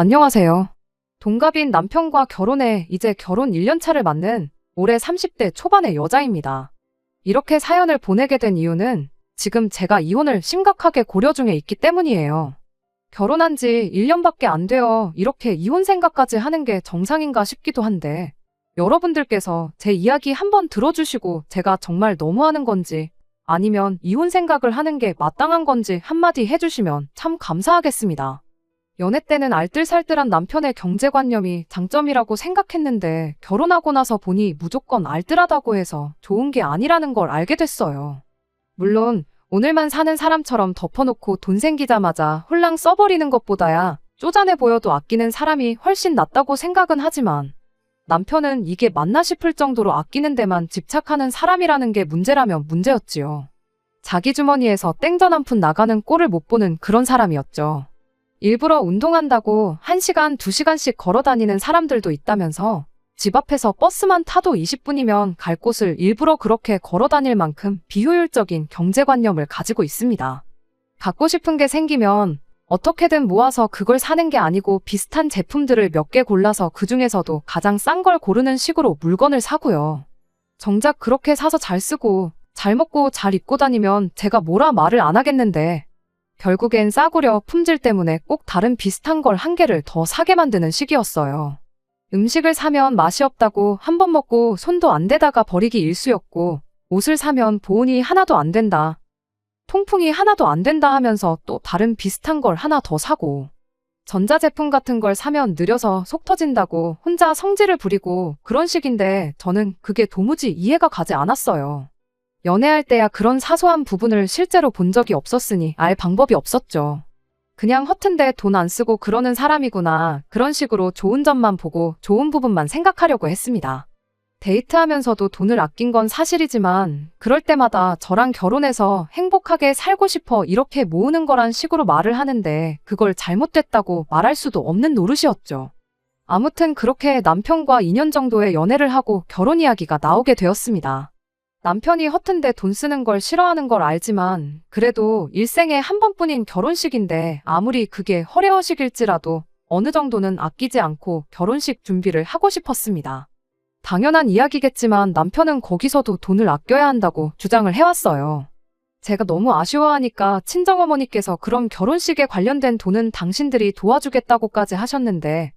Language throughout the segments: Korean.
안녕하세요. 동갑인 남편과 결혼해 이제 결혼 1년 차를 맞는 올해 30대 초반의 여자입니다. 이렇게 사연을 보내게 된 이유는 지금 제가 이혼을 심각하게 고려 중에 있기 때문이에요. 결혼한 지 1년밖에 안 되어 이렇게 이혼 생각까지 하는 게 정상인가 싶기도 한데 여러분들께서 제 이야기 한번 들어주시고 제가 정말 너무하는 건지 아니면 이혼 생각을 하는 게 마땅한 건지 한마디 해주시면 참 감사하겠습니다. 연애 때는 알뜰살뜰한 남편의 경제관념이 장점이라고 생각했는데 결혼하고 나서 보니 무조건 알뜰하다고 해서 좋은 게 아니라는 걸 알게 됐어요. 물론 오늘만 사는 사람처럼 덮어놓고 돈 생기자마자 홀랑 써버리는 것보다야 쪼잔해 보여도 아끼는 사람이 훨씬 낫다고 생각은 하지만 남편은 이게 맞나 싶을 정도로 아끼는 데만 집착하는 사람이라는 게 문제라면 문제였지요. 자기 주머니에서 땡전 한 푼 나가는 꼴을 못 보는 그런 사람이었죠. 일부러 운동한다고 1시간, 2시간씩 걸어 다니는 사람들도 있다면서 집 앞에서 버스만 타도 20분이면 갈 곳을 일부러 그렇게 걸어 다닐 만큼 비효율적인 경제관념을 가지고 있습니다. 갖고 싶은 게 생기면 어떻게든 모아서 그걸 사는 게 아니고 비슷한 제품들을 몇 개 골라서 그 중에서도 가장 싼 걸 고르는 식으로 물건을 사고요. 정작 그렇게 사서 잘 쓰고 잘 먹고 잘 입고 다니면 제가 뭐라 말을 안 하겠는데 결국엔 싸구려 품질 때문에 꼭 다른 비슷한 걸 한 개를 더 사게 만드는 시기였어요. 음식을 사면 맛이 없다고 한 번 먹고 손도 안 대다가 버리기 일쑤였고 옷을 사면 보온이 하나도 안 된다. 통풍이 하나도 안 된다 하면서 또 다른 비슷한 걸 하나 더 사고 전자제품 같은 걸 사면 느려서 속 터진다고 혼자 성질을 부리고 그런 식인데 저는 그게 도무지 이해가 가지 않았어요. 연애할 때야 그런 사소한 부분을 실제로 본 적이 없었으니 알 방법이 없었죠. 그냥 허튼데 돈 안 쓰고 그러는 사람이구나. 그런 식으로 좋은 점만 보고 좋은 부분만 생각하려고 했습니다. 데이트하면서도 돈을 아낀 건 사실이지만 그럴 때마다 저랑 결혼해서 행복하게 살고 싶어 이렇게 모으는 거란 식으로 말을 하는데 그걸 잘못됐다고 말할 수도 없는 노릇이었죠. 아무튼 그렇게 남편과 2년 정도의 연애를 하고 결혼 이야기가 나오게 되었습니다. 남편이 허튼데 돈 쓰는 걸 싫어하는 걸 알지만 그래도 일생에 한 번뿐인 결혼식인데 아무리 그게 허례허식일지라도 어느 정도는 아끼지 않고 결혼식 준비를 하고 싶었습니다. 당연한 이야기겠지만 남편은 거기서도 돈을 아껴야 한다고 주장을 해왔어요. 제가 너무 아쉬워하니까 친정어머니께서 그럼 결혼식에 관련된 돈은 당신들이 도와주겠다고까지 하셨는데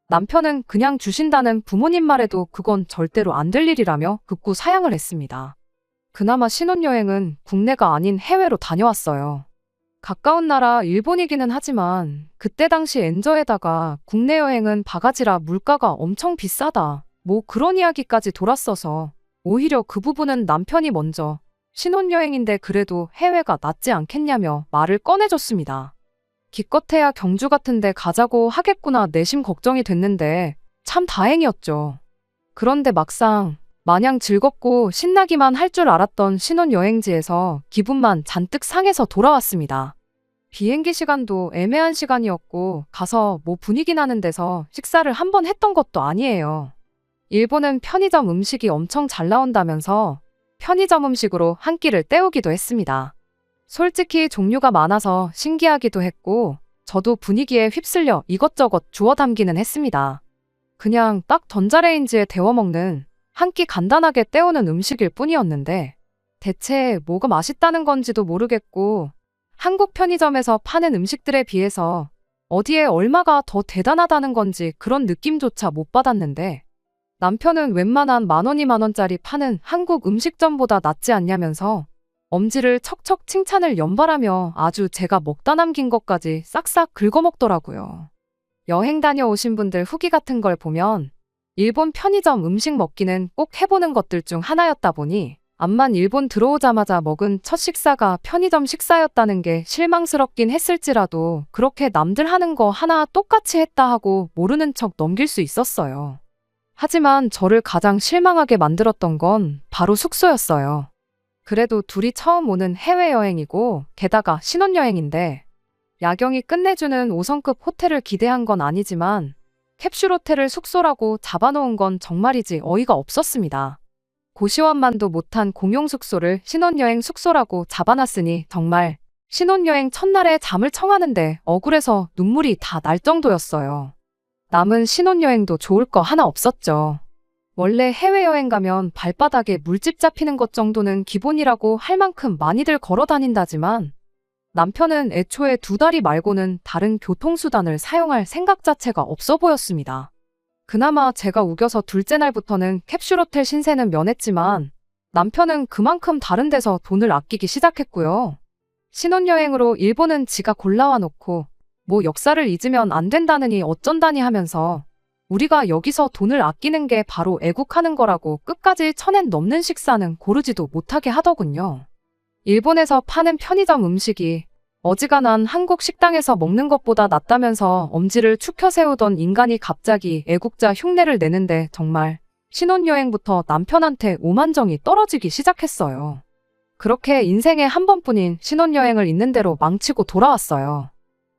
남편은 그냥 주신다는 부모님 말에도 그건 절대로 안 될 일이라며 극구 사양을 했습니다. 그나마 신혼여행은 국내가 아닌 해외로 다녀왔어요. 가까운 나라 일본이기는 하지만 그때 당시 엔저에다가 국내 여행은 바가지라 물가가 엄청 비싸다. 뭐 그런 이야기까지 돌았어서 오히려 그 부분은 남편이 먼저 신혼여행인데 그래도 해외가 낫지 않겠냐며 말을 꺼내줬습니다. 기껏해야 경주 같은 데 가자고 하겠구나 내심 걱정이 됐는데 참 다행이었죠. 그런데 막상 마냥 즐겁고 신나기만 할 줄 알았던 신혼여행지에서 기분만 잔뜩 상해서 돌아왔습니다. 비행기 시간도 애매한 시간이었고 가서 뭐 분위기 나는 데서 식사를 한 번 했던 것도 아니에요. 일본은 편의점 음식이 엄청 잘 나온다면서 편의점 음식으로 한 끼를 때우기도 했습니다. 솔직히 종류가 많아서 신기하기도 했고 저도 분위기에 휩쓸려 이것저것 주워 담기는 했습니다. 그냥 딱 전자레인지에 데워 먹는 한 끼 간단하게 때우는 음식일 뿐이었는데 대체 뭐가 맛있다는 건지도 모르겠고 한국 편의점에서 파는 음식들에 비해서 어디에 얼마가 더 대단하다는 건지 그런 느낌조차 못 받았는데 남편은 웬만한 10,000원, 20,000원짜리 파는 한국 음식점보다 낫지 않냐면서 엄지를 척척 칭찬을 연발하며 아주 제가 먹다 남긴 것까지 싹싹 긁어먹더라고요. 여행 다녀오신 분들 후기 같은 걸 보면 일본 편의점 음식 먹기는 꼭 해보는 것들 중 하나였다 보니 암만 일본 들어오자마자 먹은 첫 식사가 편의점 식사였다는 게 실망스럽긴 했을지라도 그렇게 남들 하는 거 하나 똑같이 했다 하고 모르는 척 넘길 수 있었어요. 하지만 저를 가장 실망하게 만들었던 건 바로 숙소였어요. 그래도 둘이 처음 오는 해외여행이고 게다가 신혼여행인데 야경이 끝내주는 5성급 호텔을 기대한 건 아니지만 캡슐 호텔을 숙소라고 잡아놓은 건 정말이지 어이가 없었습니다. 고시원만도 못한 공용 숙소를 신혼여행 숙소라고 잡아놨으니 정말 신혼여행 첫날에 잠을 청하는데 억울해서 눈물이 다 날 정도였어요. 남은 신혼여행도 좋을 거 하나 없었죠. 원래 해외여행 가면 발바닥에 물집 잡히는 것 정도는 기본이라고 할 만큼 많이들 걸어 다닌다지만 남편은 애초에 2다리 말고는 다른 교통수단을 사용할 생각 자체가 없어 보였습니다. 그나마 제가 우겨서 둘째 날부터는 캡슐호텔 신세는 면했지만 남편은 그만큼 다른 데서 돈을 아끼기 시작했고요. 신혼여행으로 일본은 지가 골라와 놓고 뭐 역사를 잊으면 안 된다느니 어쩐다니 하면서 우리가 여기서 돈을 아끼는 게 바로 애국하는 거라고 끝까지 1,000엔 넘는 식사는 고르지도 못하게 하더군요. 일본에서 파는 편의점 음식이 어지간한 한국 식당에서 먹는 것보다 낫다면서 엄지를 축혀 세우던 인간이 갑자기 애국자 흉내를 내는데 정말 신혼여행부터 남편한테 오만정이 떨어지기 시작했어요. 그렇게 인생에 한 번뿐인 신혼여행을 있는 대로 망치고 돌아왔어요.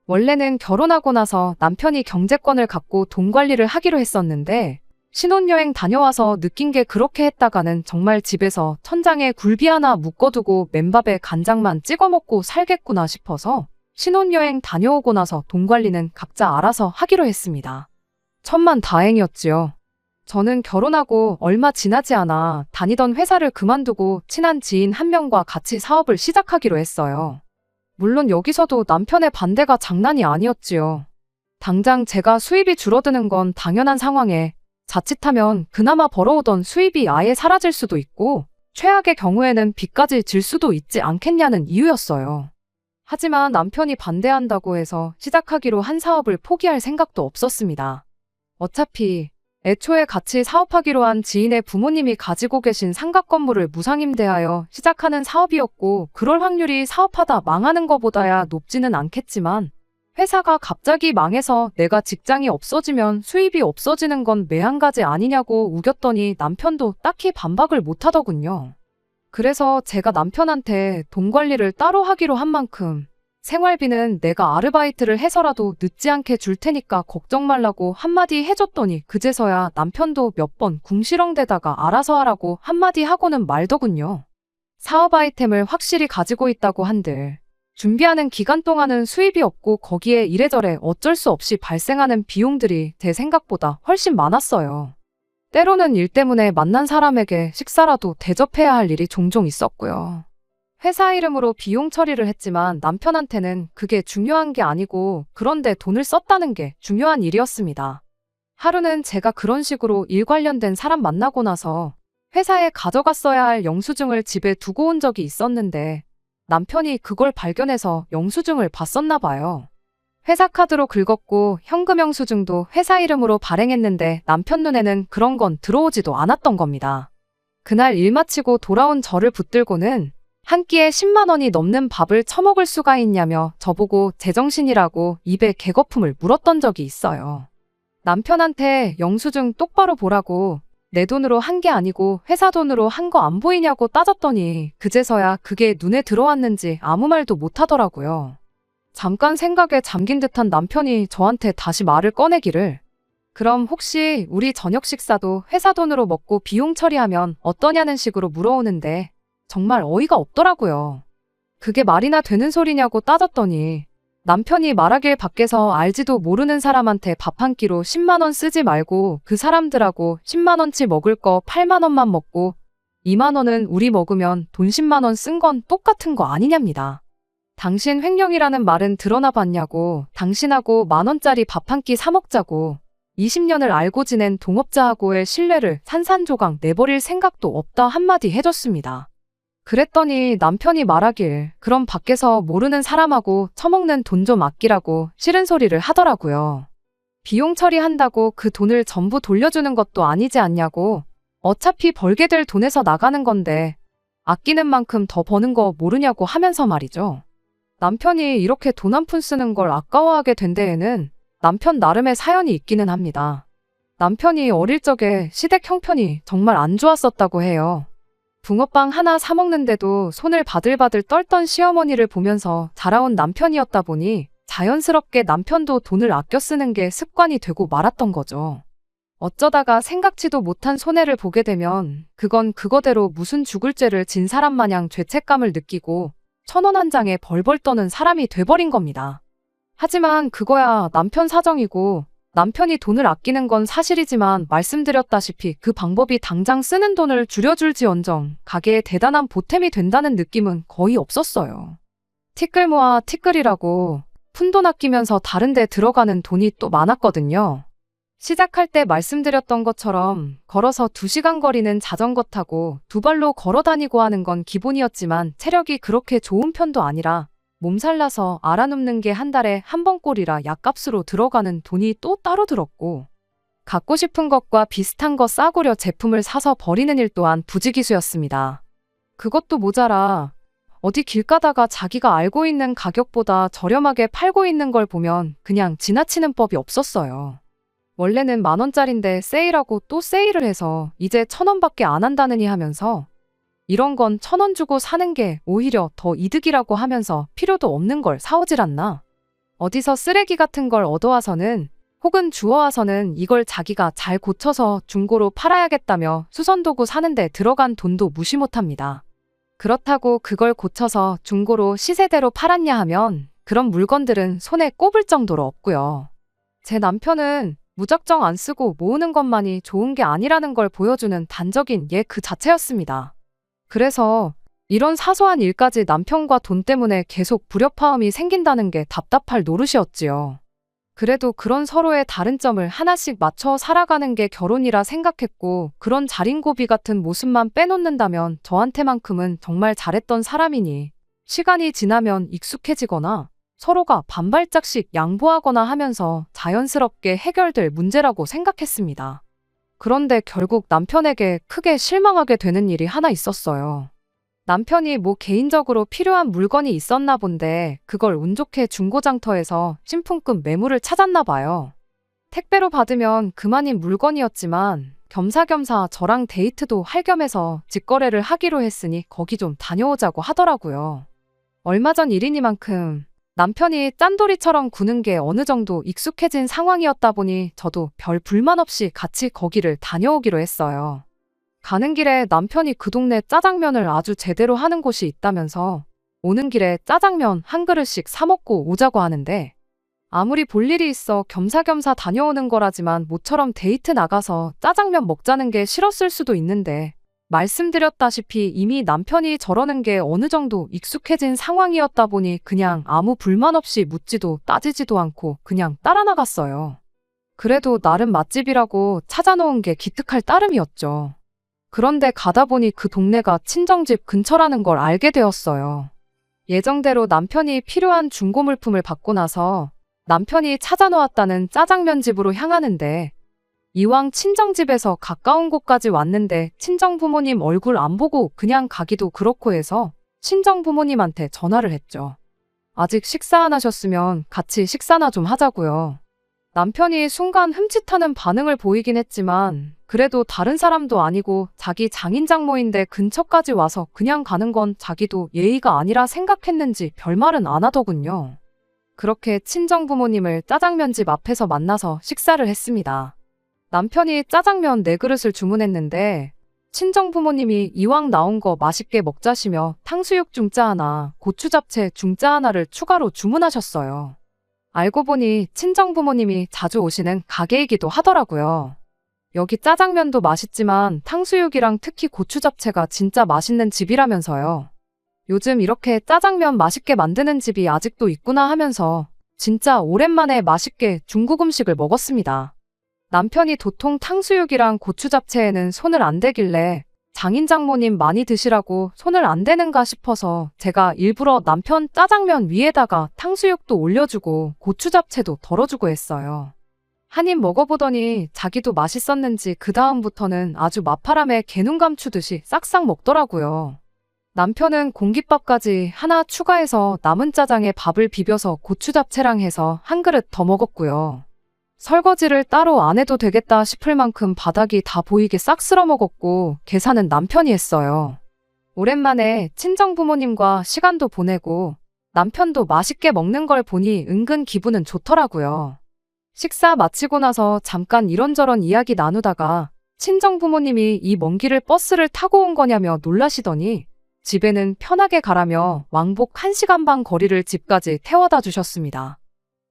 원래는 결혼하고 나서 남편이 경제권을 갖고 돈 관리를 하기로 했었는데 신혼여행 다녀와서 느낀 게 그렇게 했다가는 정말 집에서 천장에 굴비 하나 묶어두고 맨밥에 간장만 찍어 먹고 살겠구나 싶어서 신혼여행 다녀오고 나서 돈 관리는 각자 알아서 하기로 했습니다. 천만다행이었지요. 저는 결혼하고 얼마 지나지 않아 다니던 회사를 그만두고 친한 지인 한 명과 같이 사업을 시작하기로 했어요. 물론 여기서도 남편의 반대가 장난이 아니었지요. 당장 제가 수입이 줄어드는 건 당연한 상황에 자칫하면 그나마 벌어오던 수입이 아예 사라질 수도 있고 최악의 경우에는 빚까지 질 수도 있지 않겠냐는 이유였어요. 하지만 남편이 반대한다고 해서 시작하기로 한 사업을 포기할 생각도 없었습니다. 어차피 애초에 같이 사업하기로 한 지인의 부모님이 가지고 계신 상가 건물을 무상임대하여 시작하는 사업이었고 그럴 확률이 사업하다 망하는 것보다야 높지는 않겠지만 회사가 갑자기 망해서 내가 직장이 없어지면 수입이 없어지는 건 매한가지 아니냐고 우겼더니 남편도 딱히 반박을 못하더군요. 그래서 제가 남편한테 돈 관리를 따로 하기로 한 만큼 생활비는 내가 아르바이트를 해서라도 늦지 않게 줄 테니까 걱정 말라고 한마디 해줬더니 그제서야 남편도 몇 번 궁시렁대다가 알아서 하라고 한마디 하고는 말더군요. 사업 아이템을 확실히 가지고 있다고 한들 준비하는 기간 동안은 수입이 없고 거기에 이래저래 어쩔 수 없이 발생하는 비용들이 제 생각보다 훨씬 많았어요. 때로는 일 때문에 만난 사람에게 식사라도 대접해야 할 일이 종종 있었고요. 회사 이름으로 비용 처리를 했지만 남편한테는 그게 중요한 게 아니고 그런데 돈을 썼다는 게 중요한 일이었습니다. 하루는 제가 그런 식으로 일 관련된 사람 만나고 나서 회사에 가져갔어야 할 영수증을 집에 두고 온 적이 있었는데 남편이 그걸 발견해서 영수증을 봤었나 봐요. 회사 카드로 긁었고 현금 영수증도 회사 이름으로 발행했는데 남편 눈에는 그런 건 들어오지도 않았던 겁니다. 그날 일 마치고 돌아온 저를 붙들고는 한 끼에 10만 원이 넘는 밥을 처먹을 수가 있냐며 저보고 제정신이라고 입에 개거품을 물었던 적이 있어요. 남편한테 영수증 똑바로 보라고 내 돈으로 한 게 아니고 회사 돈으로 한 거 안 보이냐고 따졌더니 그제서야 그게 눈에 들어왔는지 아무 말도 못하더라고요. 잠깐 생각에 잠긴 듯한 남편이 저한테 다시 말을 꺼내기를 그럼 혹시 우리 저녁 식사도 회사 돈으로 먹고 비용 처리하면 어떠냐는 식으로 물어오는데 정말 어이가 없더라고요. 그게 말이나 되는 소리냐고 따졌더니 남편이 말하길 밖에서 알지도 모르는 사람한테 밥 한 끼로 10만 원 쓰지 말고 그 사람들하고 10만 원치 먹을 거 8만 원만 먹고 2만 원은 우리 먹으면 돈 10만 원 쓴 건 똑같은 거 아니냐입니다. 당신 횡령이라는 말은 들어나 봤냐고 당신하고 만 원짜리 밥 한 끼 사 먹자고 20년을 알고 지낸 동업자하고의 신뢰를 산산조각 내버릴 생각도 없다 한마디 해줬습니다. 그랬더니 남편이 말하길 그럼 밖에서 모르는 사람하고 처먹는 돈 좀 아끼라고 싫은 소리를 하더라고요. 비용 처리한다고 그 돈을 전부 돌려주는 것도 아니지 않냐고 어차피 벌게 될 돈에서 나가는 건데 아끼는 만큼 더 버는 거 모르냐고 하면서 말이죠. 남편이 이렇게 돈 한 푼 쓰는 걸 아까워하게 된 데에는 남편 나름의 사연이 있기는 합니다. 남편이 어릴 적에 시댁 형편이 정말 안 좋았었다고 해요. 붕어빵 하나 사 먹는데도 손을 바들바들 떨던 시어머니를 보면서 자라온 남편이었다 보니 자연스럽게 남편도 돈을 아껴 쓰는 게 습관이 되고 말았던 거죠. 어쩌다가 생각지도 못한 손해를 보게 되면 그건 그거대로 무슨 죽을 죄를 진 사람 마냥 죄책감을 느끼고 1,000원 한 장에 벌벌 떠는 사람이 돼버린 겁니다. 하지만 그거야 남편 사정이고 남편이 돈을 아끼는 건 사실이지만 말씀드렸다시피 그 방법이 당장 쓰는 돈을 줄여줄지언정 가게에 대단한 보탬이 된다는 느낌은 거의 없었어요. 티끌 모아 티끌이라고 푼돈 아끼면서 다른 데 들어가는 돈이 또 많았거든요. 시작할 때 말씀드렸던 것처럼 걸어서 2시간 거리는 자전거 타고 2발로 걸어 다니고 하는 건 기본이었지만 체력이 그렇게 좋은 편도 아니라 몸살 나서 알아눕는 게 한 달에 한 번 꼴이라 약값으로 들어가는 돈이 또 따로 들었고 갖고 싶은 것과 비슷한 거 싸구려 제품을 사서 버리는 일 또한 부지기수였습니다. 그것도 모자라 어디 길 가다가 자기가 알고 있는 가격보다 저렴하게 팔고 있는 걸 보면 그냥 지나치는 법이 없었어요. 원래는 10,000원짜린데 세일하고 또 세일을 해서 이제 1,000원밖에 안 한다느니 하면서 이런 건 1,000원 주고 사는 게 오히려 더 이득이라고 하면서 필요도 없는 걸 사오질 않나. 어디서 쓰레기 같은 걸 얻어와서는 혹은 주워와서는 이걸 자기가 잘 고쳐서 중고로 팔아야겠다며 수선도구 사는데 들어간 돈도 무시 못합니다. 그렇다고 그걸 고쳐서 중고로 시세대로 팔았냐 하면 그런 물건들은 손에 꼽을 정도로 없고요. 제 남편은 무작정 안 쓰고 모으는 것만이 좋은 게 아니라는 걸 보여주는 단적인 예 그 자체였습니다. 그래서 이런 사소한 일까지 남편과 돈 때문에 계속 불협화음이 생긴다는 게 답답할 노릇이었지요. 그래도 그런 서로의 다른 점을 하나씩 맞춰 살아가는 게 결혼이라 생각했고 그런 자린고비 같은 모습만 빼놓는다면 저한테만큼은 정말 잘했던 사람이니 시간이 지나면 익숙해지거나 서로가 반발짝씩 양보하거나 하면서 자연스럽게 해결될 문제라고 생각했습니다. 그런데 결국 남편에게 크게 실망하게 되는 일이 하나 있었어요. 남편이 뭐 개인적으로 필요한 물건이 있었나 본데 그걸 운 좋게 중고장터에서 신품급 매물을 찾았나 봐요. 택배로 받으면 그만인 물건이었지만 겸사겸사 저랑 데이트도 할 겸해서 직거래를 하기로 했으니 거기 좀 다녀오자고 하더라고요. 얼마 전 일이니만큼 남편이 짠돌이처럼 구는 게 어느 정도 익숙해진 상황이었다 보니 저도 별 불만 없이 같이 거기를 다녀오기로 했어요. 가는 길에 남편이 그 동네 짜장면을 아주 제대로 하는 곳이 있다면서 오는 길에 짜장면 한 그릇씩 사 먹고 오자고 하는데 아무리 볼 일이 있어 겸사겸사 다녀오는 거라지만 모처럼 데이트 나가서 짜장면 먹자는 게 싫었을 수도 있는데 말씀드렸다시피 이미 남편이 저러는 게 어느 정도 익숙해진 상황이었다 보니 그냥 아무 불만 없이 묻지도 따지지도 않고 그냥 따라 나갔어요. 그래도 나름 맛집이라고 찾아놓은 게 기특할 따름이었죠. 그런데 가다 보니 그 동네가 친정집 근처라는 걸 알게 되었어요. 예정대로 남편이 필요한 중고 물품을 받고 나서 남편이 찾아놓았다는 짜장면 집으로 향하는데 이왕 친정집에서 가까운 곳까지 왔는데 친정부모님 얼굴 안 보고 그냥 가기도 그렇고 해서 친정부모님한테 전화를 했죠. 아직 식사 안 하셨으면 같이 식사나 좀 하자고요. 남편이 순간 흠칫하는 반응을 보이긴 했지만 그래도 다른 사람도 아니고 자기 장인장모인데 근처까지 와서 그냥 가는 건 자기도 예의가 아니라 생각했는지 별말은 안 하더군요. 그렇게 친정부모님을 짜장면집 앞에서 만나서 식사를 했습니다. 남편이 짜장면 4그릇을 주문했는데 친정부모님이 이왕 나온 거 맛있게 먹자시며 탕수육 중짜 하나, 고추잡채 중짜 하나를 추가로 주문하셨어요. 알고 보니 친정부모님이 자주 오시는 가게이기도 하더라고요. 여기 짜장면도 맛있지만 탕수육이랑 특히 고추잡채가 진짜 맛있는 집이라면서요. 요즘 이렇게 짜장면 맛있게 만드는 집이 아직도 있구나 하면서 진짜 오랜만에 맛있게 중국 음식을 먹었습니다. 남편이 도통 탕수육이랑 고추잡채에는 손을 안 대길래 장인장모님 많이 드시라고 손을 안 대는가 싶어서 제가 일부러 남편 짜장면 위에다가 탕수육도 올려주고 고추잡채도 덜어주고 했어요. 한 입 먹어보더니 자기도 맛있었는지 그 다음부터는 아주 마파람에 개눈 감추듯이 싹싹 먹더라고요. 남편은 공깃밥까지 하나 추가해서 남은 짜장에 밥을 비벼서 고추잡채랑 해서 한 그릇 더 먹었고요. 설거지를 따로 안 해도 되겠다 싶을 만큼 바닥이 다 보이게 싹 쓸어 먹었고 계산은 남편이 했어요. 오랜만에 친정부모님과 시간도 보내고 남편도 맛있게 먹는 걸 보니 은근 기분은 좋더라고요. 식사 마치고 나서 잠깐 이런저런 이야기 나누다가 친정부모님이 이 먼 길을 버스를 타고 온 거냐며 놀라시더니 집에는 편하게 가라며 왕복 1시간 반 거리를 집까지 태워다 주셨습니다.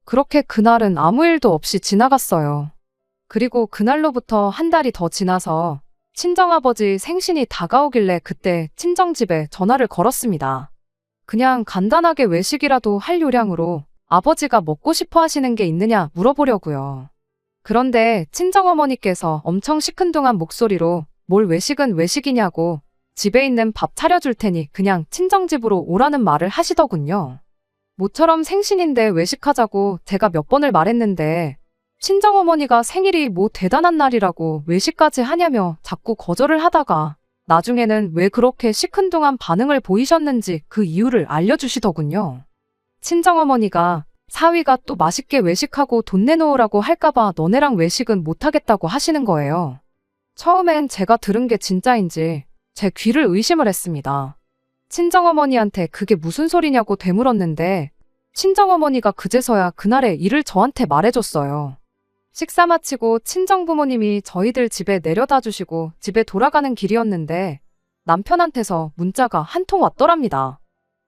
그렇게 그날은 아무 일도 없이 지나갔어요. 그리고 그날로부터 한 달이 더 지나서 친정아버지 생신이 다가오길래 그때 친정집에 전화를 걸었습니다. 그냥 간단하게 외식이라도 할 요량으로 아버지가 먹고 싶어 하시는 게 있느냐 물어보려고요. 그런데 친정어머니께서 엄청 시큰둥한 목소리로 뭘 외식은 외식이냐고 집에 있는 밥 차려줄 테니 그냥 친정집으로 오라는 말을 하시더군요. 모처럼 생신인데 외식하자고 제가 몇 번을 말했는데 친정어머니가 생일이 뭐 대단한 날이라고 외식까지 하냐며 자꾸 거절을 하다가 나중에는 왜 그렇게 시큰둥한 반응을 보이셨는지 그 이유를 알려주시더군요. 친정어머니가 사위가 또 맛있게 외식하고 돈 내놓으라고 할까봐 너네랑 외식은 못하겠다고 하시는 거예요. 처음엔 제가 들은 게 진짜인지 제 귀를 의심을 했습니다. 친정어머니한테 그게 무슨 소리냐고 되물었는데 친정어머니가 그제서야 그날의 일을 저한테 말해줬어요. 식사 마치고 친정부모님이 저희들 집에 내려다 주시고 집에 돌아가는 길이었는데 남편한테서 문자가 한 통 왔더랍니다.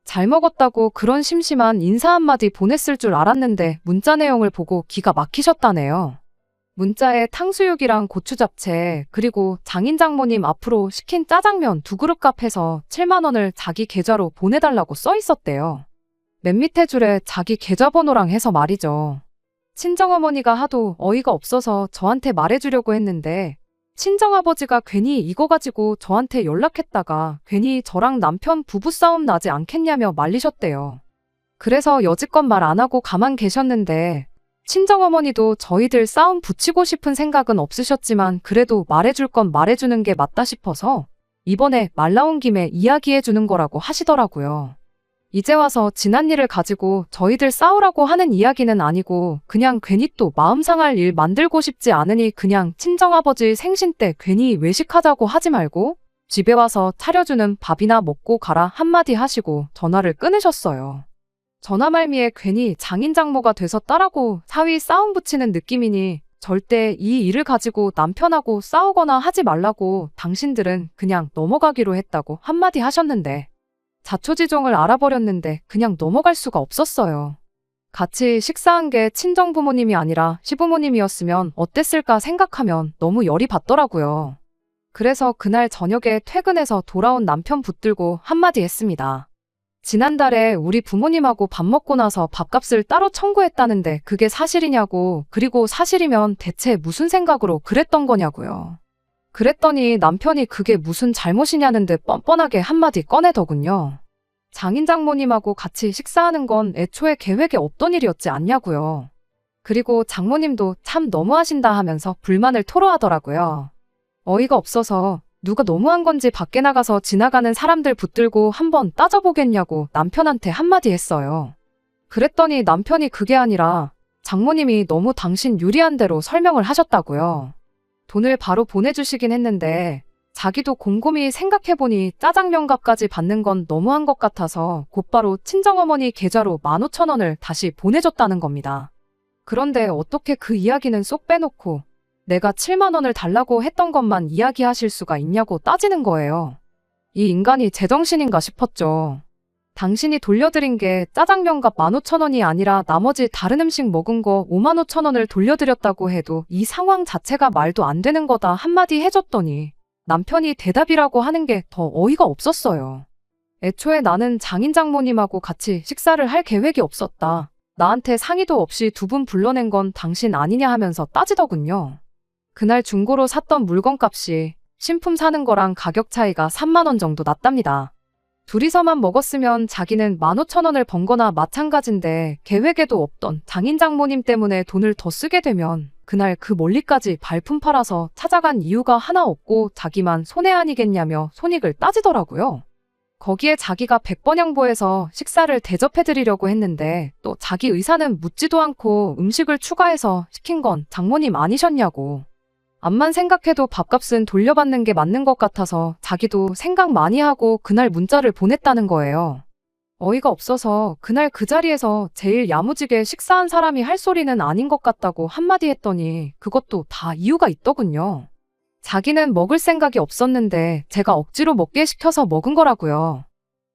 잘 먹었다고 그런 심심한 인사 한마디 보냈을 줄 알았는데 문자 내용을 보고 기가 막히셨다네요. 문자에 탕수육이랑 고추 잡채 그리고 장인 장모님 앞으로 시킨 짜장면 2그릇 값해서 7만 원을 자기 계좌로 보내달라고 써 있었대요. 맨 밑에 줄에 자기 계좌번호랑 해서 말이죠. 친정어머니가 하도 어이가 없어서 저한테 말해주려고 했는데 친정아버지가 괜히 이거 가지고 저한테 연락했다가 괜히 저랑 남편 부부싸움 나지 않겠냐며 말리셨대요. 그래서 여지껏 말 안 하고 가만 계셨는데 친정어머니도 저희들 싸움 붙이고 싶은 생각은 없으셨지만 그래도 말해줄 건 말해주는 게 맞다 싶어서 이번에 말 나온 김에 이야기해주는 거라고 하시더라고요. 이제 와서 지난 일을 가지고 저희들 싸우라고 하는 이야기는 아니고 그냥 괜히 또 마음 상할 일 만들고 싶지 않으니 그냥 친정아버지 생신 때 괜히 외식하자고 하지 말고 집에 와서 차려주는 밥이나 먹고 가라 한마디 하시고 전화를 끊으셨어요. 전화 말미에 괜히 장인장모가 돼서 딸하고 사위 싸움 붙이는 느낌이니 절대 이 일을 가지고 남편하고 싸우거나 하지 말라고 당신들은 그냥 넘어가기로 했다고 한마디 하셨는데 자초지종을 알아버렸는데 그냥 넘어갈 수가 없었어요. 같이 식사한 게 친정부모님이 아니라 시부모님이었으면 어땠을까 생각하면 너무 열이 받더라고요. 그래서 그날 저녁에 퇴근해서 돌아온 남편 붙들고 한마디 했습니다. 지난달에 우리 부모님하고 밥 먹고 나서 밥값을 따로 청구했다는데 그게 사실이냐고 그리고 사실이면 대체 무슨 생각으로 그랬던 거냐고요. 그랬더니 남편이 그게 무슨 잘못이냐는 듯 뻔뻔하게 한마디 꺼내더군요. 장인 장모님하고 같이 식사하는 건 애초에 계획에 없던 일이었지 않냐고요. 그리고 장모님도 참 너무하신다 하면서 불만을 토로하더라고요. 어이가 없어서 누가 너무한 건지 밖에 나가서 지나가는 사람들 붙들고 한번 따져보겠냐고 남편한테 한마디 했어요. 그랬더니 남편이 그게 아니라 장모님이 너무 당신 유리한 대로 설명을 하셨다고요. 돈을 바로 보내주시긴 했는데 자기도 곰곰이 생각해보니 짜장면값까지 받는 건 너무한 것 같아서 곧바로 친정어머니 계좌로 15,000원을 다시 보내줬다는 겁니다. 그런데 어떻게 그 이야기는 쏙 빼놓고 내가 7만 원을 달라고 했던 것만 이야기하실 수가 있냐고 따지는 거예요. 이 인간이 제정신인가 싶었죠. 당신이 돌려드린 게 짜장면값 15,000원이 아니라 나머지 다른 음식 먹은 거 55,000원을 돌려드렸다고 해도 이 상황 자체가 말도 안 되는 거다 한마디 해줬더니 남편이 대답이라고 하는 게 더 어이가 없었어요. 애초에 나는 장인 장모님하고 같이 식사를 할 계획이 없었다. 나한테 상의도 없이 2분 불러낸 건 당신 아니냐 하면서 따지더군요. 그날 중고로 샀던 물건값이 신품 사는 거랑 가격 차이가 3만 원 정도 났답니다. 둘이서만 먹었으면 자기는 15,000원을 번 거나 마찬가지인데 계획에도 없던 장인 장모님 때문에 돈을 더 쓰게 되면 그날 그 멀리까지 발품 팔아서 찾아간 이유가 하나 없고 자기만 손해 아니겠냐며 손익을 따지더라고요. 거기에 자기가 100번 양보해서 식사를 대접해드리려고 했는데 또 자기 의사는 묻지도 않고 음식을 추가해서 시킨 건 장모님 아니셨냐고. 암만 생각해도 밥값은 돌려받는 게 맞는 것 같아서 자기도 생각 많이 하고 그날 문자를 보냈다는 거예요. 어이가 없어서 그날 그 자리에서 제일 야무지게 식사한 사람이 할 소리는 아닌 것 같다고 한마디 했더니 그것도 다 이유가 있더군요. 자기는 먹을 생각이 없었는데 제가 억지로 먹게 시켜서 먹은 거라고요.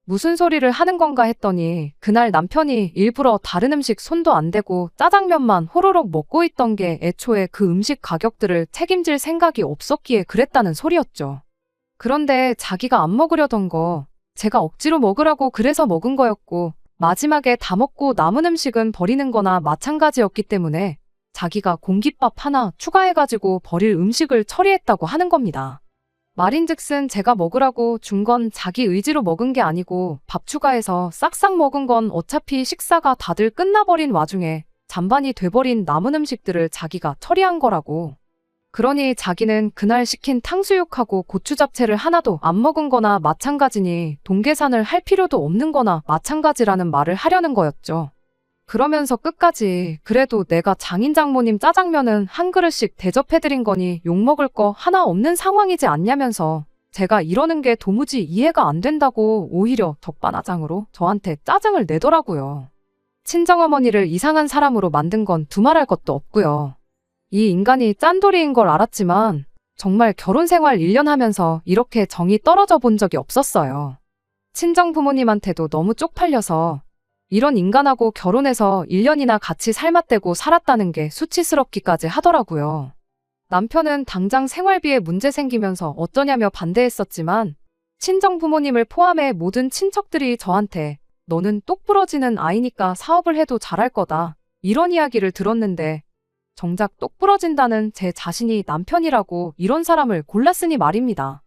무슨 소리를 하는 건가 했더니 그날 남편이 일부러 다른 음식 손도 안 대고 짜장면만 호로록 먹고 있던 게 애초에 그 음식 가격들을 책임질 생각이 없었기에 그랬다는 소리였죠. 그런데 자기가 안 먹으려던 거 제가 억지로 먹으라고 그래서 먹은 거였고 마지막에 다 먹고 남은 음식은 버리는 거나 마찬가지였기 때문에 자기가 공깃밥 하나 추가해가지고 버릴 음식을 처리했다고 하는 겁니다. 말인즉슨 제가 먹으라고 준 건 자기 의지로 먹은 게 아니고 밥 추가해서 싹싹 먹은 건 어차피 식사가 다들 끝나버린 와중에 잔반이 돼버린 남은 음식들을 자기가 처리한 거라고. 그러니 자기는 그날 시킨 탕수육하고 고추 잡채를 하나도 안 먹은 거나 마찬가지니 돈 계산을 할 필요도 없는 거나 마찬가지라는 말을 하려는 거였죠. 그러면서 끝까지 그래도 내가 장인 장모님 짜장면은 한 그릇씩 대접해드린 거니 욕먹을 거 하나 없는 상황이지 않냐면서 제가 이러는 게 도무지 이해가 안 된다고 오히려 적반하장으로 저한테 짜증을 내더라고요. 친정어머니를 이상한 사람으로 만든 건 두말할 것도 없고요. 이 인간이 짠돌이인 걸 알았지만 정말 결혼 생활 1년 하면서 이렇게 정이 떨어져 본 적이 없었어요. 친정 부모님한테도 너무 쪽팔려서 이런 인간하고 결혼해서 1년이나 같이 살맛대고 살았다는 게 수치스럽기까지 하더라고요. 남편은 당장 생활비에 문제 생기면서 어쩌냐며 반대했었지만 친정 부모님을 포함해 모든 친척들이 저한테 너는 똑부러지는 아이니까 사업을 해도 잘할 거다 이런 이야기를 들었는데 정작 똑부러진다는 제 자신이 남편이라고 이런 사람을 골랐으니 말입니다.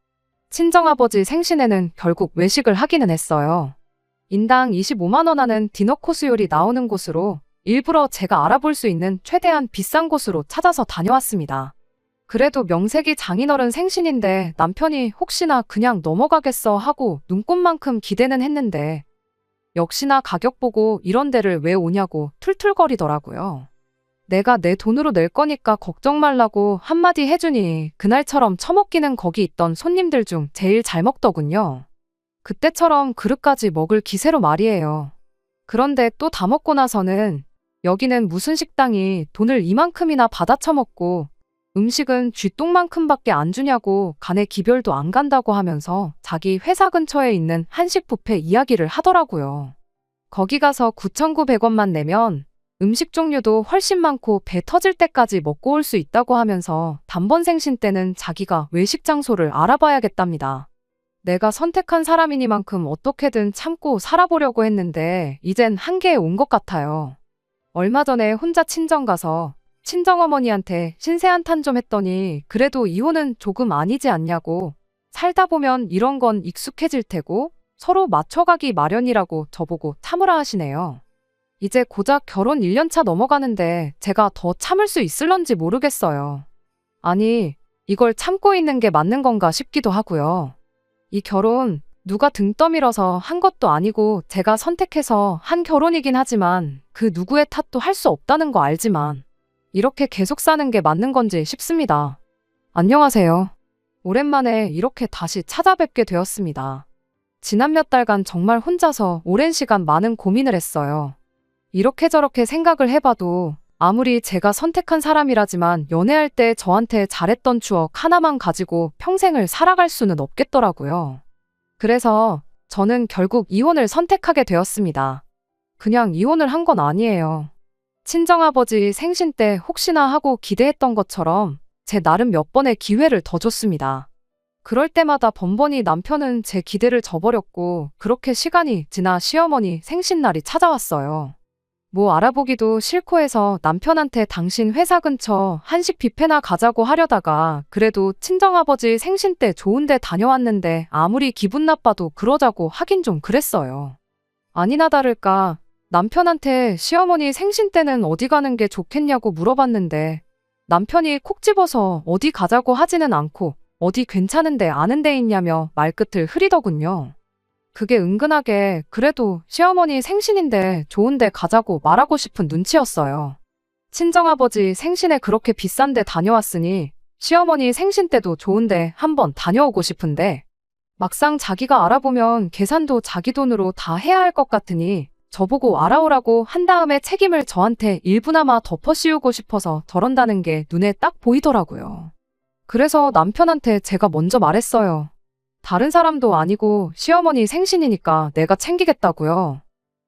친정아버지 생신에는 결국 외식을 하기는 했어요. 인당 25만 원 하는 디너 코스 요리 나오는 곳으로 일부러 제가 알아볼 수 있는 최대한 비싼 곳으로 찾아서 다녀왔습니다. 그래도 명색이 장인어른 생신인데 남편이 혹시나 그냥 넘어가겠어 하고 눈꽃만큼 기대는 했는데 역시나 가격 보고 이런 데를 왜 오냐고 툴툴거리더라고요. 내가 내 돈으로 낼 거니까 걱정 말라고 한마디 해주니 그날처럼 처먹기는 거기 있던 손님들 중 제일 잘 먹더군요. 그때처럼 그릇까지 먹을 기세로 말이에요. 그런데 또 다 먹고 나서는 여기는 무슨 식당이 돈을 이만큼이나 받아 처먹고 음식은 쥐똥만큼밖에 안 주냐고 간에 기별도 안 간다고 하면서 자기 회사 근처에 있는 한식 뷔페 이야기를 하더라고요. 거기 가서 9,900원만 내면 음식 종류도 훨씬 많고 배 터질 때까지 먹고 올 수 있다고 하면서 단번 생신 때는 자기가 외식 장소를 알아봐야겠답니다. 내가 선택한 사람이니만큼 어떻게든 참고 살아보려고 했는데 이젠 한계에 온 것 같아요. 얼마 전에 혼자 친정 가서 친정어머니한테 신세 한탄 좀 했더니 그래도 이혼은 조금 아니지 않냐고 살다 보면 이런 건 익숙해질 테고 서로 맞춰가기 마련이라고 저보고 참으라 하시네요. 이제 고작 결혼 1년차 넘어가는데 제가 더 참을 수 있을런지 모르겠어요. 아니, 이걸 참고 있는 게 맞는 건가 싶기도 하고요. 이 결혼 누가 등 떠밀어서 한 것도 아니고 제가 선택해서 한 결혼이긴 하지만 그 누구의 탓도 할 수 없다는 거 알지만 이렇게 계속 사는 게 맞는 건지 싶습니다. 안녕하세요. 오랜만에 이렇게 다시 찾아뵙게 되었습니다. 지난 몇 달간 정말 혼자서 오랜 시간 많은 고민을 했어요. 이렇게 저렇게 생각을 해봐도 아무리 제가 선택한 사람이라지만 연애할 때 저한테 잘했던 추억 하나만 가지고 평생을 살아갈 수는 없겠더라고요. 그래서 저는 결국 이혼을 선택하게 되었습니다. 그냥 이혼을 한 건 아니에요. 친정아버지 생신 때 혹시나 하고 기대했던 것처럼 제 나름 몇 번의 기회를 더 줬습니다. 그럴 때마다 번번이 남편은 제 기대를 저버렸고 그렇게 시간이 지나 시어머니 생신날이 찾아왔어요. 뭐 알아보기도 싫고 해서 남편한테 당신 회사 근처 한식 뷔페나 가자고 하려다가 그래도 친정아버지 생신 때 좋은 데 다녀왔는데 아무리 기분 나빠도 그러자고 하긴 좀 그랬어요. 아니나 다를까 남편한테 시어머니 생신 때는 어디 가는 게 좋겠냐고 물어봤는데 남편이 콕 집어서 어디 가자고 하지는 않고 어디 괜찮은데 아는 데 있냐며 말끝을 흐리더군요. 그게 은근하게 그래도 시어머니 생신인데 좋은 데 가자고 말하고 싶은 눈치였어요. 친정아버지 생신에 그렇게 비싼 데 다녀왔으니 시어머니 생신 때도 좋은 데 한번 다녀오고 싶은데 막상 자기가 알아보면 계산도 자기 돈으로 다 해야 할 것 같으니 저보고 알아오라고 한 다음에 책임을 저한테 일부나마 덮어씌우고 싶어서 저런다는 게 눈에 딱 보이더라고요. 그래서 남편한테 제가 먼저 말했어요. 다른 사람도 아니고 시어머니 생신이니까 내가 챙기겠다고요.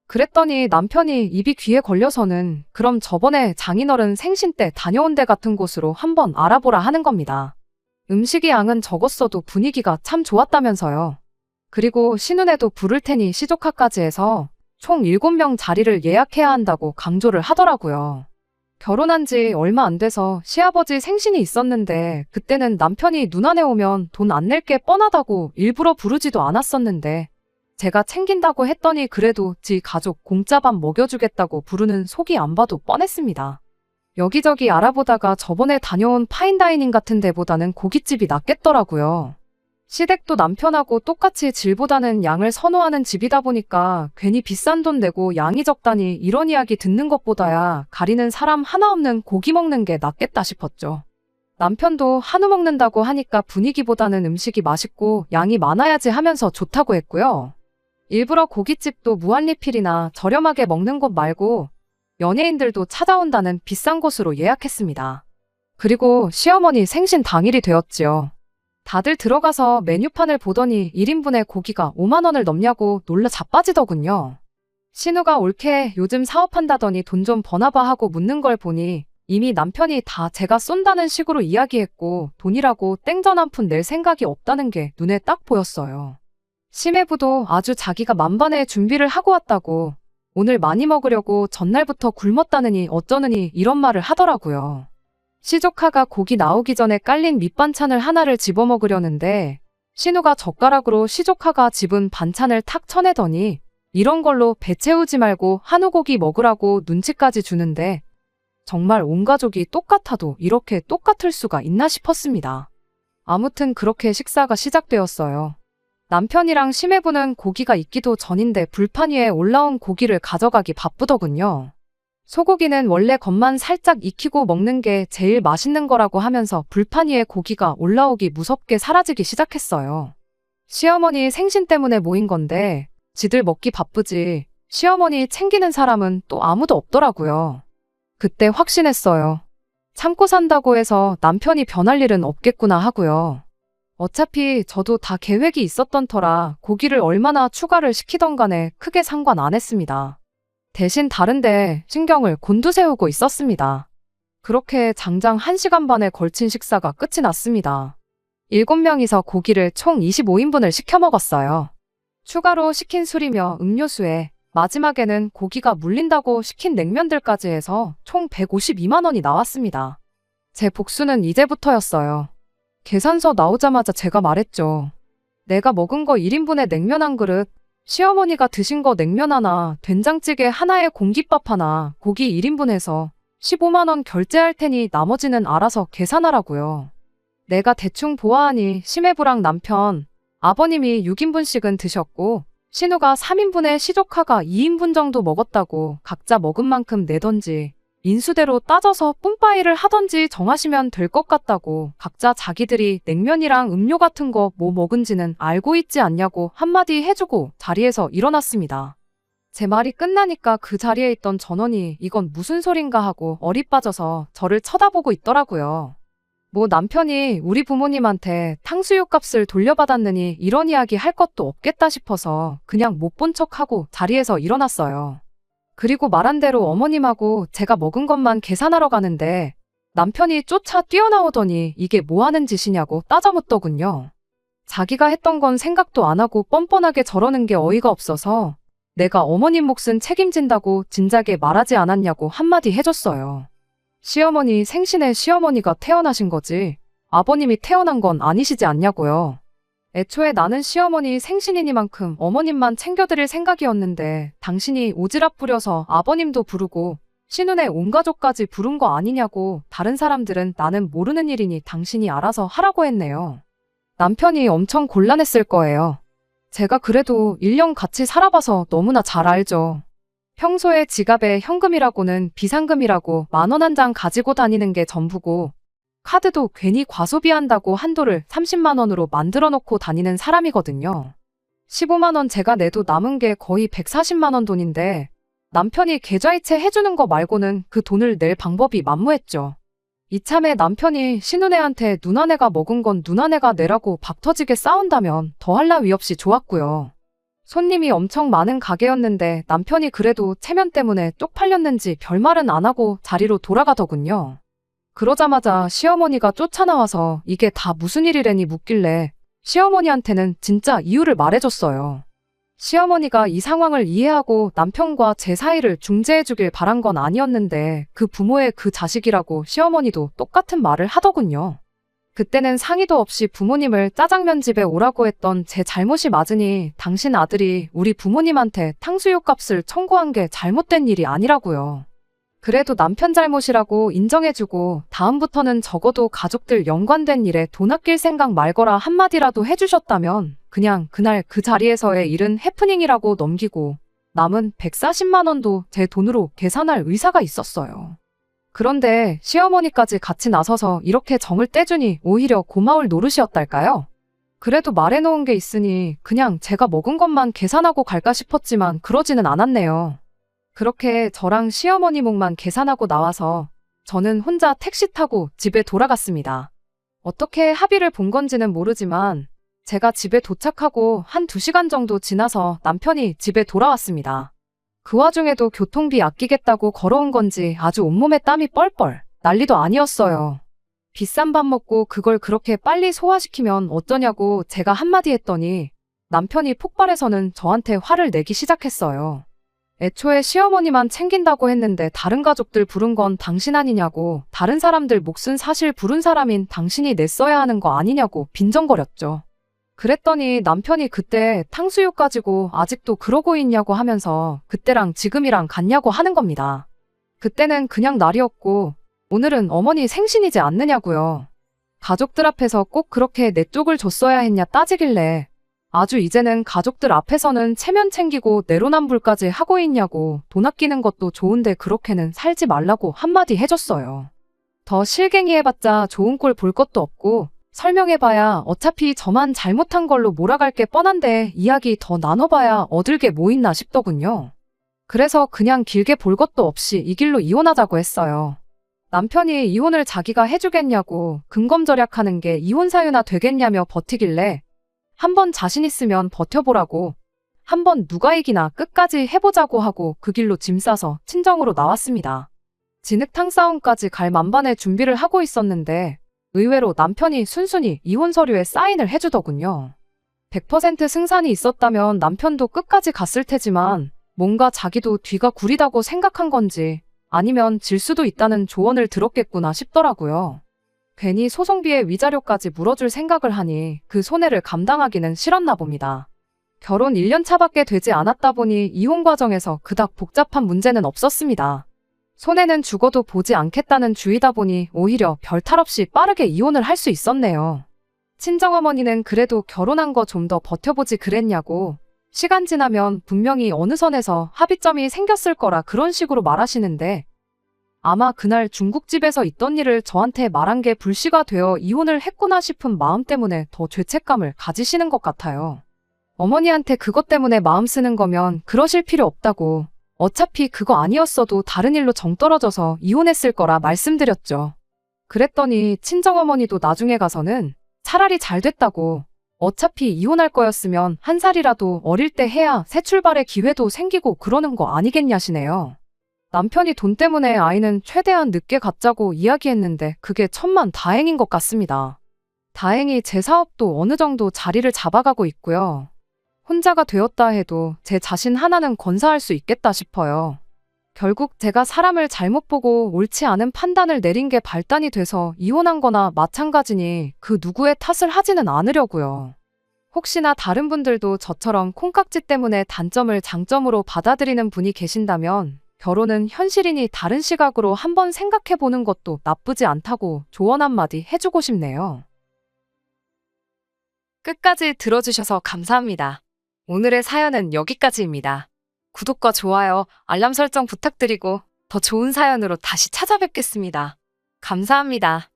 그랬더니 남편이 입이 귀에 걸려서는 그럼 저번에 장인어른 생신 때 다녀온 데 같은 곳으로 한번 알아보라 하는 겁니다. 음식이 양은 적었어도 분위기가 참 좋았다면서요. 그리고 신혼에도 부를 테니 시조카까지 해서 총 7명 자리를 예약해야 한다고 강조를 하더라고요. 결혼한 지 얼마 안 돼서 시아버지 생신이 있었는데 그때는 남편이 누나네 오면 돈 안 낼 게 뻔하다고 일부러 부르지도 않았었는데 제가 챙긴다고 했더니 그래도 지 가족 공짜밥 먹여주겠다고 부르는 속이 안 봐도 뻔했습니다. 여기저기 알아보다가 저번에 다녀온 파인다이닝 같은 데보다는 고깃집이 낫겠더라고요. 시댁도 남편하고 똑같이 질보다는 양을 선호하는 집이다 보니까 괜히 비싼 돈 내고 양이 적다니 이런 이야기 듣는 것보다야 가리는 사람 하나 없는 고기 먹는 게 낫겠다 싶었죠. 남편도 한우 먹는다고 하니까 분위기보다는 음식이 맛있고 양이 많아야지 하면서 좋다고 했고요. 일부러 고깃집도 무한리필이나 저렴하게 먹는 곳 말고 연예인들도 찾아온다는 비싼 곳으로 예약했습니다. 그리고 시어머니 생신 당일이 되었지요. 다들 들어가서 메뉴판을 보더니 1인분에 고기가 5만 원을 넘냐고 놀라 자빠지더군요. 신우가 올케 요즘 사업한다더니 돈 좀 버나봐 하고 묻는 걸 보니 이미 남편이 다 제가 쏜다는 식으로 이야기했고 돈이라고 땡전 한 푼 낼 생각이 없다는 게 눈에 딱 보였어요. 심해부도 아주 자기가 만반의 준비를 하고 왔다고 오늘 많이 먹으려고 전날부터 굶었다느니 어쩌느니 이런 말을 하더라고요. 시조카가 고기 나오기 전에 깔린 밑반찬을 하나를 집어먹으려는데 신우가 젓가락으로 시조카가 집은 반찬을 탁 쳐내더니 이런 걸로 배 채우지 말고 한우고기 먹으라고 눈치까지 주는데 정말 온 가족이 똑같아도 이렇게 똑같을 수가 있나 싶었습니다. 아무튼 그렇게 식사가 시작되었어요. 남편이랑 심해부는 고기가 익기도 전인데 불판 위에 올라온 고기를 가져가기 바쁘더군요. 소고기는 원래 겉만 살짝 익히고 먹는 게 제일 맛있는 거라고 하면서 불판 위에 고기가 올라오기 무섭게 사라지기 시작했어요. 시어머니 생신 때문에 모인 건데 지들 먹기 바쁘지 시어머니 챙기는 사람은 또 아무도 없더라고요. 그때 확신했어요. 참고 산다고 해서 남편이 변할 일은 없겠구나 하고요. 어차피 저도 다 계획이 있었던 터라 고기를 얼마나 추가를 시키던 간에 크게 상관 안 했습니다. 대신 다른데 신경을 곤두세우고 있었습니다. 그렇게 장장 1시간 반에 걸친 식사가 끝이 났습니다. 7명이서 고기를 총 25인분을 시켜 먹었어요. 추가로 시킨 술이며 음료수에 마지막에는 고기가 물린다고 시킨 냉면들까지 해서 총 152만 원이 나왔습니다. 제 복수는 이제부터였어요. 계산서 나오자마자 제가 말했죠. 내가 먹은 거 1인분에 냉면 한 그릇, 시어머니가 드신 거 냉면 하나, 된장찌개 하나에 공깃밥 하나, 고기 1인분 해서 15만 원 결제할 테니 나머지는 알아서 계산하라고요. 내가 대충 보아하니 심해부랑 남편, 아버님이 6인분씩은 드셨고 신우가 3인분에 시조카가 2인분 정도 먹었다고 각자 먹은 만큼 내던지 인수대로 따져서 뿜빠이를 하던지 정하시면 될 것 같다고 각자 자기들이 냉면이랑 음료 같은 거 뭐 먹은지는 알고 있지 않냐고 한마디 해주고 자리에서 일어났습니다. 제 말이 끝나니까 그 자리에 있던 전원이 이건 무슨 소린가 하고 어리 빠져서 저를 쳐다보고 있더라고요. 뭐 남편이 우리 부모님한테 탕수육 값을 돌려받았느니 이런 이야기 할 것도 없겠다 싶어서 그냥 못 본 척하고 자리에서 일어났어요. 그리고 말한 대로 어머님하고 제가 먹은 것만 계산하러 가는데 남편이 쫓아 뛰어나오더니 이게 뭐 하는 짓이냐고 따져묻더군요. 자기가 했던 건 생각도 안 하고 뻔뻔하게 저러는 게 어이가 없어서 내가 어머님 몫은 책임진다고 진작에 말하지 않았냐고 한마디 해줬어요. 시어머니 생신에 시어머니가 태어나신 거지 아버님이 태어난 건 아니시지 않냐고요. 애초에 나는 시어머니 생신이니만큼 어머님만 챙겨드릴 생각이었는데 당신이 오지랖 부려서 아버님도 부르고 신혼에 온 가족까지 부른 거 아니냐고 다른 사람들은 나는 모르는 일이니 당신이 알아서 하라고 했네요. 남편이 엄청 곤란했을 거예요. 제가 그래도 1년 같이 살아봐서 너무나 잘 알죠. 평소에 지갑에 현금이라고는 비상금이라고 10,000원 한 장 가지고 다니는 게 전부고 카드도 괜히 과소비한다고 한도를 30만 원으로 만들어 놓고 다니는 사람이거든요. 15만 원 제가 내도 남은 게 거의 140만 원 돈인데 남편이 계좌이체 해주는 거 말고는 그 돈을 낼 방법이 만무했죠. 이참에 남편이 신우네한테 누나네가 먹은 건 누나네가 내라고 박 터지게 싸운다면 더할 나위 없이 좋았고요. 손님이 엄청 많은 가게였는데 남편이 그래도 체면 때문에 쪽팔렸는지 별말은 안 하고 자리로 돌아가더군요. 그러자마자 시어머니가 쫓아나와서 이게 다 무슨 일이래니 묻길래 시어머니한테는 진짜 이유를 말해줬어요. 시어머니가 이 상황을 이해하고 남편과 제 사이를 중재해주길 바란 건 아니었는데 그 부모의 그 자식이라고 시어머니도 똑같은 말을 하더군요. 그때는 상의도 없이 부모님을 짜장면 집에 오라고 했던 제 잘못이 맞으니 당신 아들이 우리 부모님한테 탕수육 값을 청구한 게 잘못된 일이 아니라고요. 그래도 남편 잘못이라고 인정해주고 다음부터는 적어도 가족들 연관된 일에 돈 아낄 생각 말거라 한마디라도 해주셨다면 그냥 그날 그 자리에서의 일은 해프닝이라고 넘기고 남은 140만 원도 제 돈으로 계산할 의사가 있었어요. 그런데 시어머니까지 같이 나서서 이렇게 정을 떼주니 오히려 고마울 노릇이었달까요? 그래도 말해놓은 게 있으니 그냥 제가 먹은 것만 계산하고 갈까 싶었지만 그러지는 않았네요. 그렇게 저랑 시어머니 몫만 계산하고 나와서 저는 혼자 택시 타고 집에 돌아갔습니다. 어떻게 합의를 본 건지는 모르지만 제가 집에 도착하고 한 2시간 정도 지나서 남편이 집에 돌아왔습니다. 그 와중에도 교통비 아끼겠다고 걸어온 건지 아주 온몸에 땀이 뻘뻘 난리도 아니었어요. 비싼 밥 먹고 그걸 그렇게 빨리 소화시키면 어쩌냐고 제가 한마디 했더니 남편이 폭발해서는 저한테 화를 내기 시작했어요. 애초에 시어머니만 챙긴다고 했는데 다른 가족들 부른 건 당신 아니냐고, 다른 사람들 몫은 사실 부른 사람인 당신이 냈어야 하는 거 아니냐고 빈정거렸죠. 그랬더니 남편이 그때 탕수육 가지고 아직도 그러고 있냐고 하면서 그때랑 지금이랑 같냐고 하는 겁니다. 그때는 그냥 날이었고 오늘은 어머니 생신이지 않느냐고요. 가족들 앞에서 꼭 그렇게 내 쪽을 줬어야 했냐 따지길래 아주 이제는 가족들 앞에서는 체면 챙기고 내로남불까지 하고 있냐고, 돈 아끼는 것도 좋은데 그렇게는 살지 말라고 한마디 해줬어요. 더 실갱이 해봤자 좋은 꼴 볼 것도 없고 설명해봐야 어차피 저만 잘못한 걸로 몰아갈 게 뻔한데 이야기 더 나눠봐야 얻을 게 뭐 있나 싶더군요. 그래서 그냥 길게 볼 것도 없이 이 길로 이혼하자고 했어요. 남편이 이혼을 자기가 해주겠냐고 금검절약하는 게 이혼 사유나 되겠냐며 버티길래 한번 자신 있으면 버텨보라고, 한번 누가 이기나 끝까지 해보자고 하고 그 길로 짐 싸서 친정으로 나왔습니다. 진흙탕 싸움까지 갈 만반의 준비를 하고 있었는데 의외로 남편이 순순히 이혼 서류에 사인을 해주더군요. 100% 승산이 있었다면 남편도 끝까지 갔을 테지만 뭔가 자기도 뒤가 구리다고 생각한 건지 아니면 질 수도 있다는 조언을 들었겠구나 싶더라고요. 괜히 소송비에 위자료까지 물어줄 생각을 하니 그 손해를 감당하기는 싫었나 봅니다. 결혼 1년 차밖에 되지 않았다 보니 이혼 과정에서 그닥 복잡한 문제는 없었습니다. 손해는 죽어도 보지 않겠다는 주의다 보니 오히려 별탈 없이 빠르게 이혼을 할 수 있었네요. 친정어머니는 그래도 결혼한 거 좀 더 버텨보지 그랬냐고, 시간 지나면 분명히 어느 선에서 합의점이 생겼을 거라 그런 식으로 말하시는데 아마 그날 중국집에서 있던 일을 저한테 말한 게 불씨가 되어 이혼을 했구나 싶은 마음 때문에 더 죄책감을 가지시는 것 같아요. 어머니한테 그것 때문에 마음 쓰는 거면 그러실 필요 없다고, 어차피 그거 아니었어도 다른 일로 정 떨어져서 이혼했을 거라 말씀드렸죠. 그랬더니 친정어머니도 나중에 가서는 차라리 잘 됐다고, 어차피 이혼할 거였으면 한 살이라도 어릴 때 해야 새 출발의 기회도 생기고 그러는 거 아니겠냐시네요. 남편이 돈 때문에 아이는 최대한 늦게 갖자고 이야기했는데 그게 천만 다행인 것 같습니다. 다행히 제 사업도 어느 정도 자리를 잡아가고 있고요. 혼자가 되었다 해도 제 자신 하나는 건사할 수 있겠다 싶어요. 결국 제가 사람을 잘못 보고 옳지 않은 판단을 내린 게 발단이 돼서 이혼한 거나 마찬가지니 그 누구의 탓을 하지는 않으려고요. 혹시나 다른 분들도 저처럼 콩깍지 때문에 단점을 장점으로 받아들이는 분이 계신다면 결혼은 현실이니 다른 시각으로 한번 생각해보는 것도 나쁘지 않다고 조언 한마디 해주고 싶네요. 끝까지 들어주셔서 감사합니다. 오늘의 사연은 여기까지입니다. 구독과 좋아요, 알람 설정 부탁드리고 더 좋은 사연으로 다시 찾아뵙겠습니다. 감사합니다.